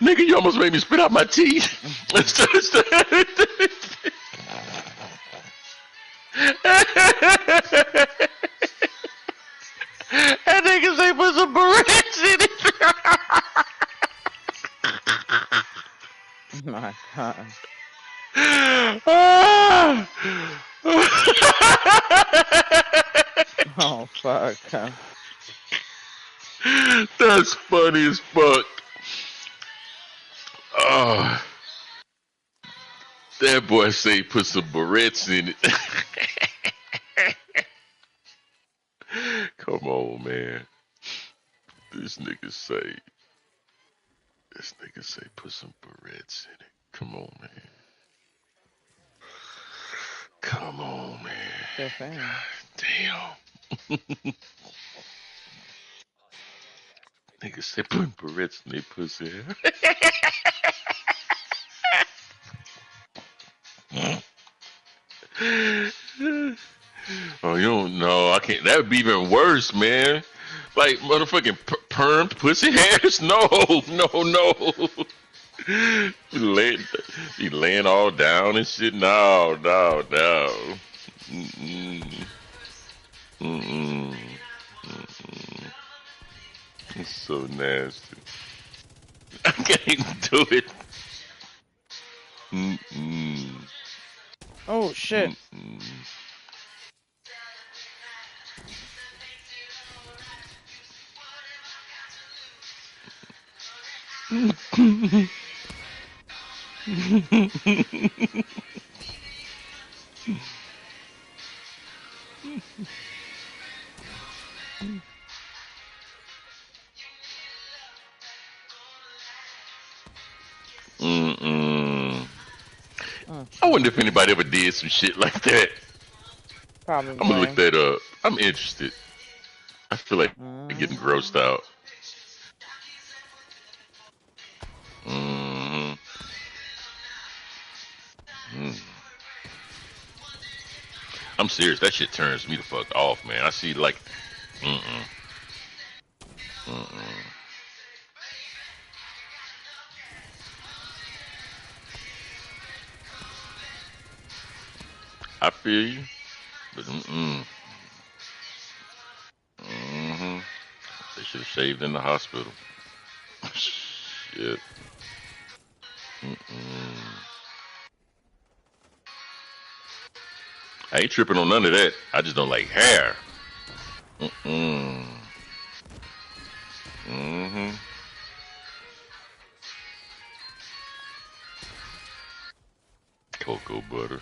Nigga, you almost made me spit out my teeth. That nigga say put some barrettes in Oh my god. it. Oh fuck. That's funny as fuck. Oh, that boy say put some barrettes in it. Come on, man. This nigga say, put some barrettes in it. Come on, man. Come on, man. Just saying. Damn. Nigga say putting barrettes in their pussy. Oh, you don't know. I can't. That would be even worse, man. Like motherfucking permed pussy hairs. No, no, no. Be laying all down and shit. No, no, no. Mm-mm. Mm-mm. Mm-mm. It's so nasty. I can't do it. Mm-mm. Oh shit. Mm-mm. Mm-mm. Oh I shit. wonder if anybody ever did some shit like that. I'm gonna look Probably. that up. I'm interested. I feel like getting grossed Mm. out. Mm-hmm. Mm. I'm serious. That shit turns me the fuck off, man. I see like, mm-mm, mm-mm. I feel you, but mm-mm. Mm-hmm. They should have shaved in the hospital. Shit. Mm-mm. I ain't tripping on none of that. I just don't like hair. Mm-mm. Mm-hmm. Cocoa butter.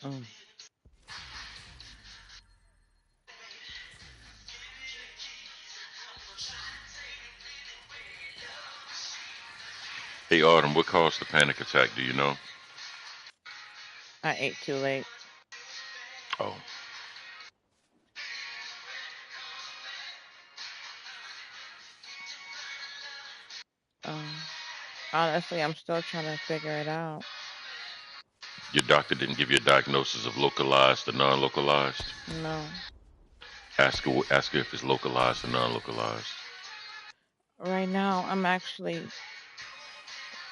Mm. Hey, Autumn, what caused the panic attack? Do you know? I ate too late. Oh. Um, Honestly, I'm still trying to figure it out. Your doctor didn't give you a diagnosis of localized or non-localized? No. Ask her if it's localized or non-localized. Right now,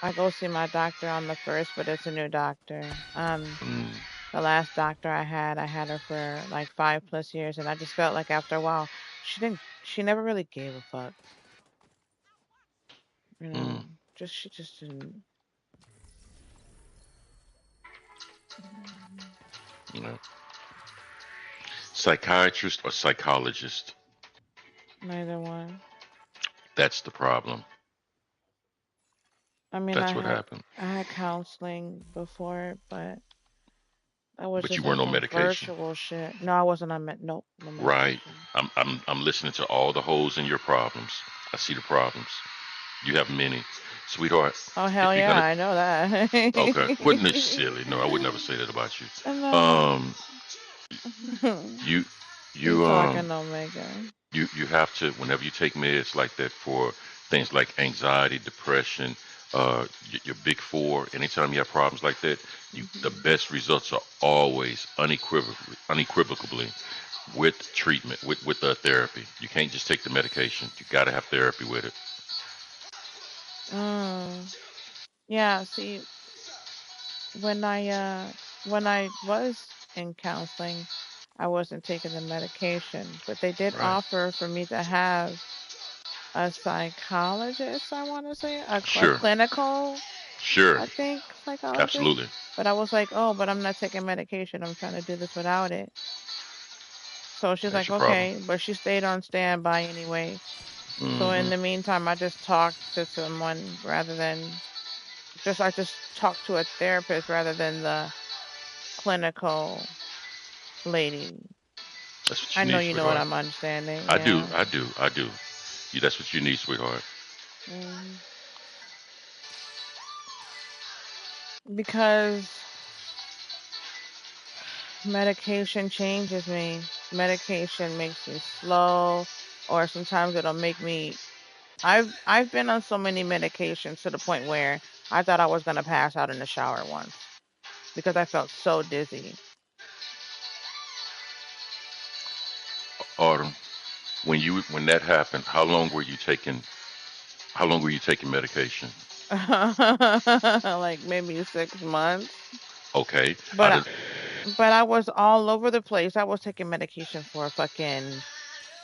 I go see my doctor on the first, but it's a new doctor. Mm, The last doctor I had her for like 5 plus years, and I just felt like after a while, she never really gave a fuck. You mm, know, she just didn't. Mm, no. Psychiatrist or psychologist? Neither one. That's the problem. I mean, That's what happened. I had counseling before, but that was But you just on weren't on some medication, virtual shit. No, I wasn't on nope, no right? medication. I'm listening to all the holes in your problems. I see the problems. You have many, sweetheart. Oh hell If you're yeah, gonna, I know that. okay, quit this silly. No, I would never say that about you. I know. Um, you, You you, talking Omega? you have to whenever you take meds like that for things like anxiety, depression, your big four. Anytime you have problems like that, the Hmm. best results are always unequivocally with treatment, with therapy. You can't just take the medication. You got to have therapy with it. Mm. Yeah, see, when I was in counseling, I wasn't taking the medication, but they did Right. offer for me to have a psychologist, I want to say, a Sure. clinical, Sure. I think, psychologist. Absolutely. But I was like, oh, but I'm not taking medication. I'm trying to do this without it. So she's That's like, your problem. okay, but she stayed on standby anyway. So in Hmm. the meantime, I just talked to someone rather than I just talked to a therapist rather than the clinical lady. That's what I you know need, you know what sweetheart. I'm understanding. I do. Yeah. I do. I do. Yeah, that's what you need, sweetheart. Hmm. Because medication changes me. Medication makes me slow, or sometimes it'll make me. I've been on so many medications to the point where I thought I was gonna pass out in the shower once because I felt so dizzy. Autumn, when that happened, how long were you taking medication? Like maybe 6 months. Okay. But Out I, of but I was all over the place. I was taking medication for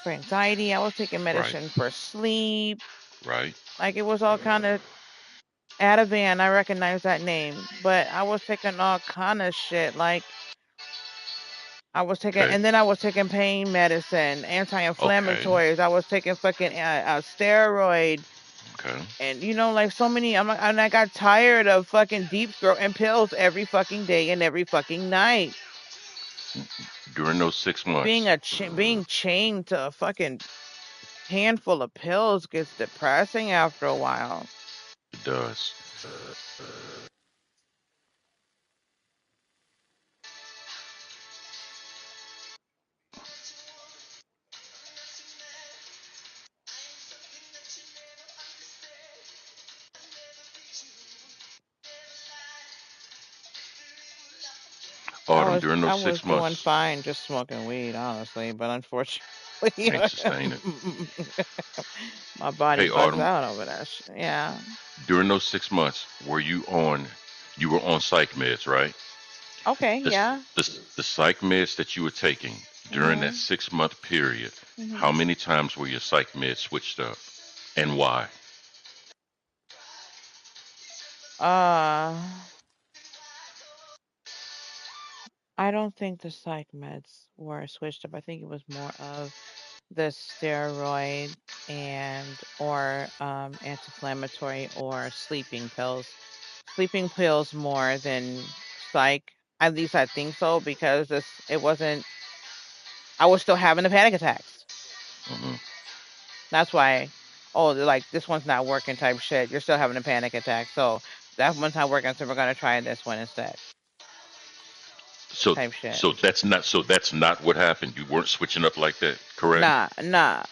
anxiety. I was taking right, medicine for sleep. right. Like it was all kind of Ativan. I recognize that name, but I was taking all kind of shit. Like I was taking, Okay. and then I was taking pain medicine, Okay. anti-inflammatories. I was taking fucking steroid, Okay. and like so many. And I got tired of fucking deep throat and pills every fucking day and every fucking night. During those 6 months, Being chained to a fucking handful of pills gets depressing after a while. it does. Autumn, during I those was six doing months, fine just smoking weed, honestly, but unfortunately, can't sustain it. my body Hey, bugs Autumn, out over that shit. Yeah. during those 6 months, you were on psych meds, right? Okay. The, Yeah. the psych meds that you were taking during that Mhm. 6 month period, how Mhm. many times were your psych meds switched up and why? Uh, I don't think the psych meds were switched up. I think it was more of the steroid and or anti-inflammatory or sleeping pills. Sleeping pills more than psych. At least I think so because this it wasn't. I was still having the panic attacks. Hmm. That's why. Oh, they're like this one's not working type shit. You're still having a panic attack. So that one's not working. So we're gonna try this one instead So, type shit. so that's not what happened. You weren't switching up like that, correct? Nah, nah.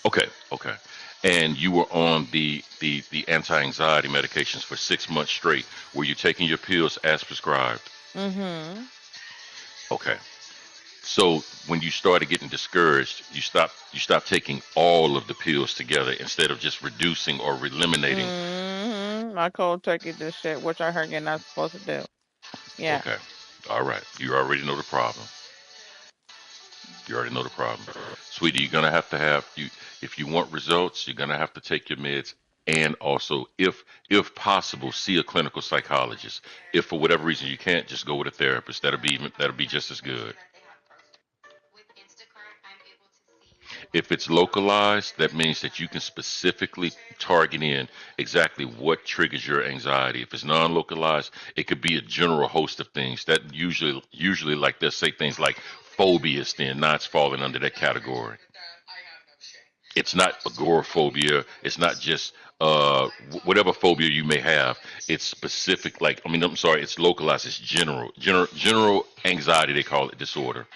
Okay, okay. And you were on the anti-anxiety medications for 6 months straight. Were you taking your pills as prescribed? Mhm. Okay. So when you started getting discouraged, you stopped taking all of the pills together instead of just reducing or eliminating. Mhm. I cold turkey this shit, which I heard you're not supposed to do. Yeah. Okay. All right. You already know the problem. You already know the problem. Sweetie, you're gonna have you if you want results, you're gonna have to take your meds and also if possible, see a clinical psychologist. If for whatever reason you can't, just go with a therapist. That'll be just as good. If it's localized, that means that you can specifically target in exactly what triggers your anxiety. If it's non-localized, it could be a general host of things that usually like they'll say things like phobias, then that's falling under that category. It's not agoraphobia. It's not just whatever phobia you may have. It's specific. Like I'm sorry. It's localized. It's general anxiety. They call it disorder.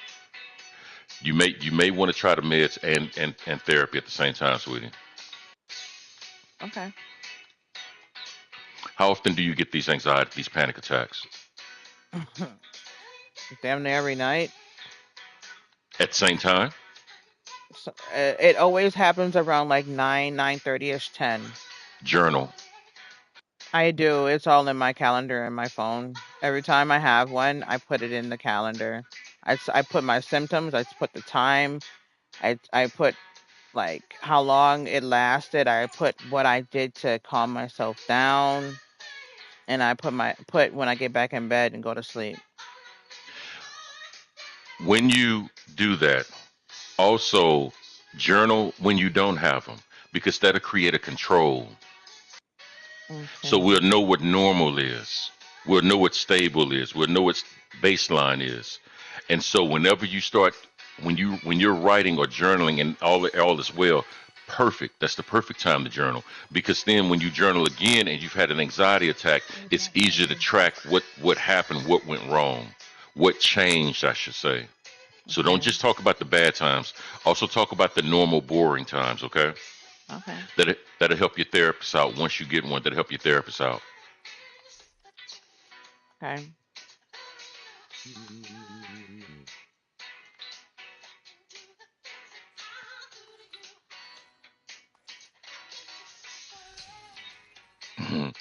You may want to try the meds and therapy at the same time, sweetie. Okay. How often do you get these panic attacks? Damn near every night. At the same time, So, it always happens around like 9:30 ish, 10. journal. I do. It's all in my calendar in my phone. Every time I have one, I put it in the calendar. I put my symptoms. I put the time. I put like how long it lasted. I put what I did to calm myself down, and I put when I get back in bed and go to sleep. When you do that, also journal when you don't have them because that'll create a control. So Okay. we'll know what normal is. We'll know what stable is. We'll know what baseline is. And so whenever you start, when you're writing or journaling and all is well, perfect. That's the perfect time to journal because then when you journal again and you've had an anxiety attack, it's easier to track what happened, what went wrong, what changed, I should say. So don't Okay. just talk about the bad times. Also talk about the normal, boring times. Okay, Okay. that'll help your therapist out. Once you get one, that'll help your therapist out. Okay.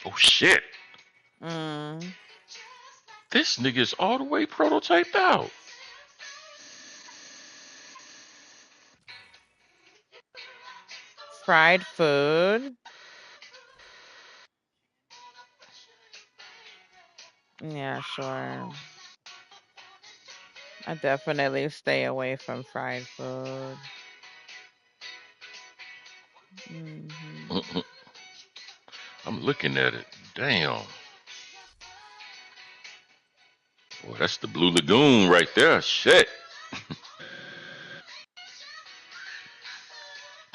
Oh shit! Mm. This nigga is all the way prototyped out. Fried food. Yeah, sure. I definitely stay away from fried food. Hmm. I'm looking at it. Damn. Boy, that's the Blue Lagoon right there. Shit.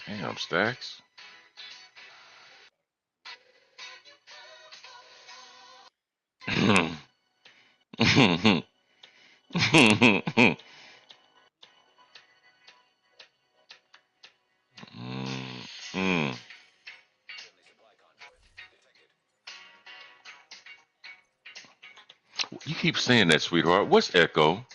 Damn, Stacks. Mm. You keep saying that, sweetheart. What's echo?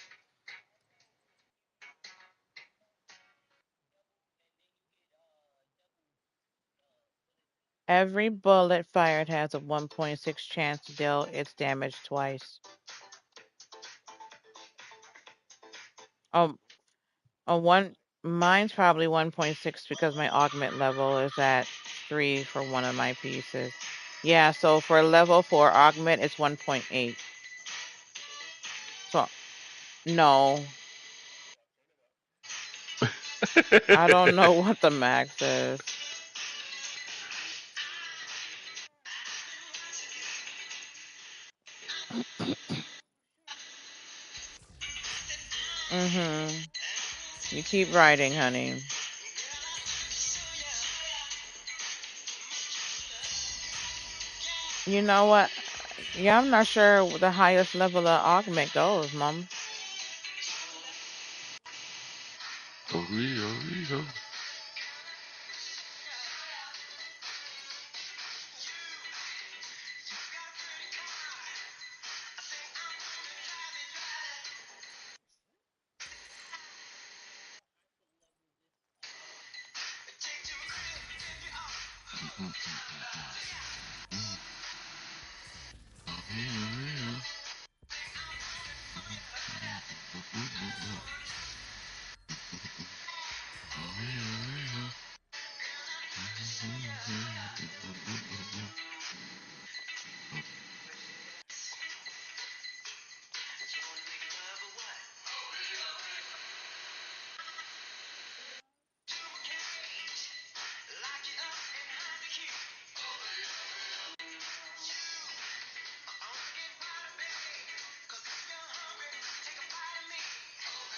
Every bullet fired has a 1.6 chance to deal its damage twice. Oh, a one. Mine's probably 1.6 because my augment level is at 3 for one of my pieces. Yeah, so for level 4 augment, it's 1.8. So no, I don't know what the max is. Mm-hmm. You keep writing, honey. You know what? Yeah, I'm not sure the highest level of augment goes, Mom. Oh,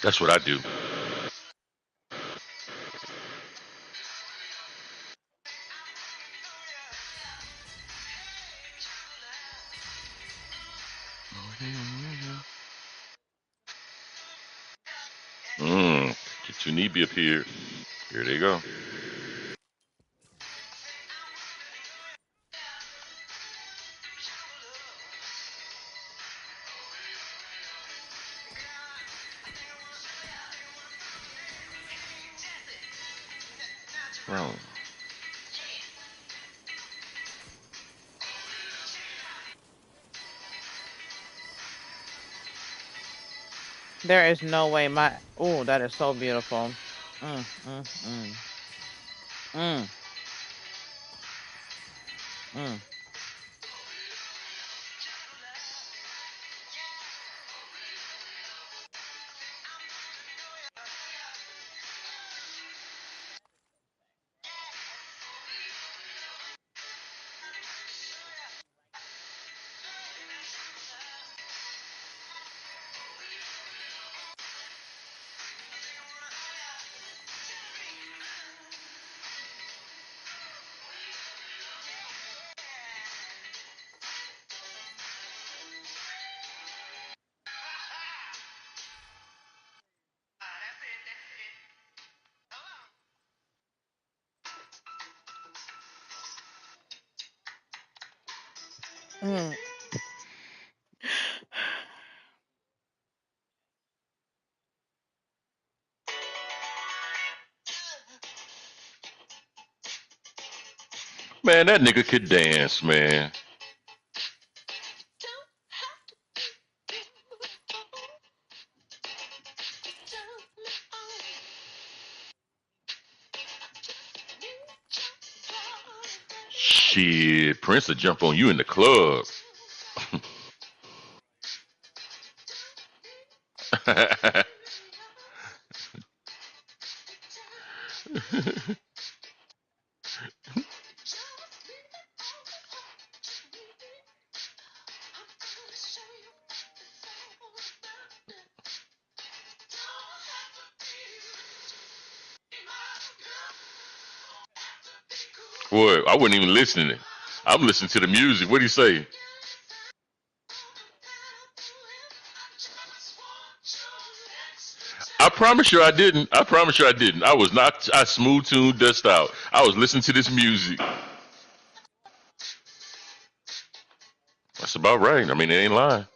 That's what I do. Mm. Get your knee up here. Here they go. Bro. There is no way my. Oh, that is so beautiful. Mm, mm, mm, mm, mm. Mm. Man, that nigga could dance, man. Shit, Prince will jump on you in the club. Boy, I wasn't even listening. I'm listening to the music. What do you say? I promise you I didn't. I promise you I didn't. I was not. I smooth tuned dust out. I was listening to this music. That's about right. I mean, it ain't lying.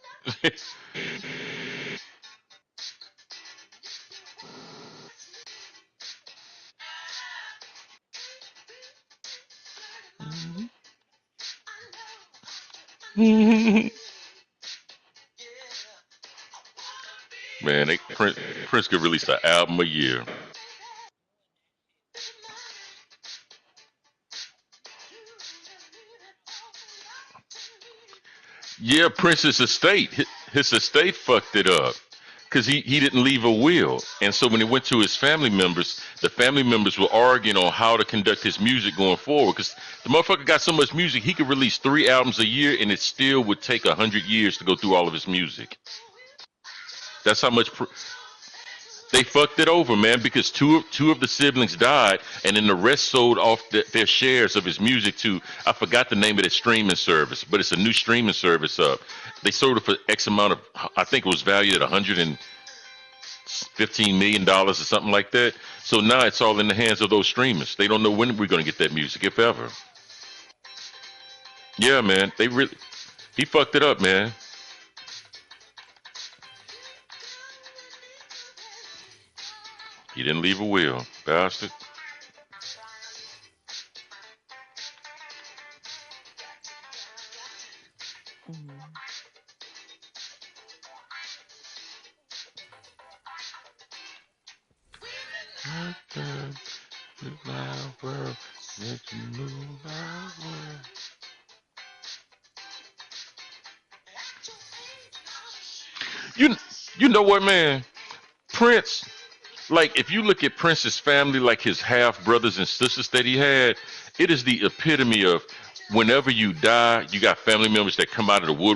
Man, Prince could release an album a year. Yeah, Prince's estate, his estate fucked it up because he didn't leave a will, and so when he went to his family members, the family members were arguing on how to conduct his music going forward. Because the motherfucker got so much music, he could release 3 albums a year, and it still would take 100 years to go through all of his music. That's how much they fucked it over, man. Because two of the siblings died, and then the rest sold off their shares of his music to, I forgot the name of the streaming service, but it's a new streaming service up. They sold it for X amount of, I think it was valued at $115 million or something like that. So now it's all in the hands of those streamers. They don't know when we're gonna get that music, if ever. Yeah, man. He fucked it up, man. He didn't leave a will, bastard. Mm. You you know what, man? Prince, like if you look at Prince's family, like his half brothers and sisters that he had, it is the epitome of whenever you die, you got family members that come out of the wood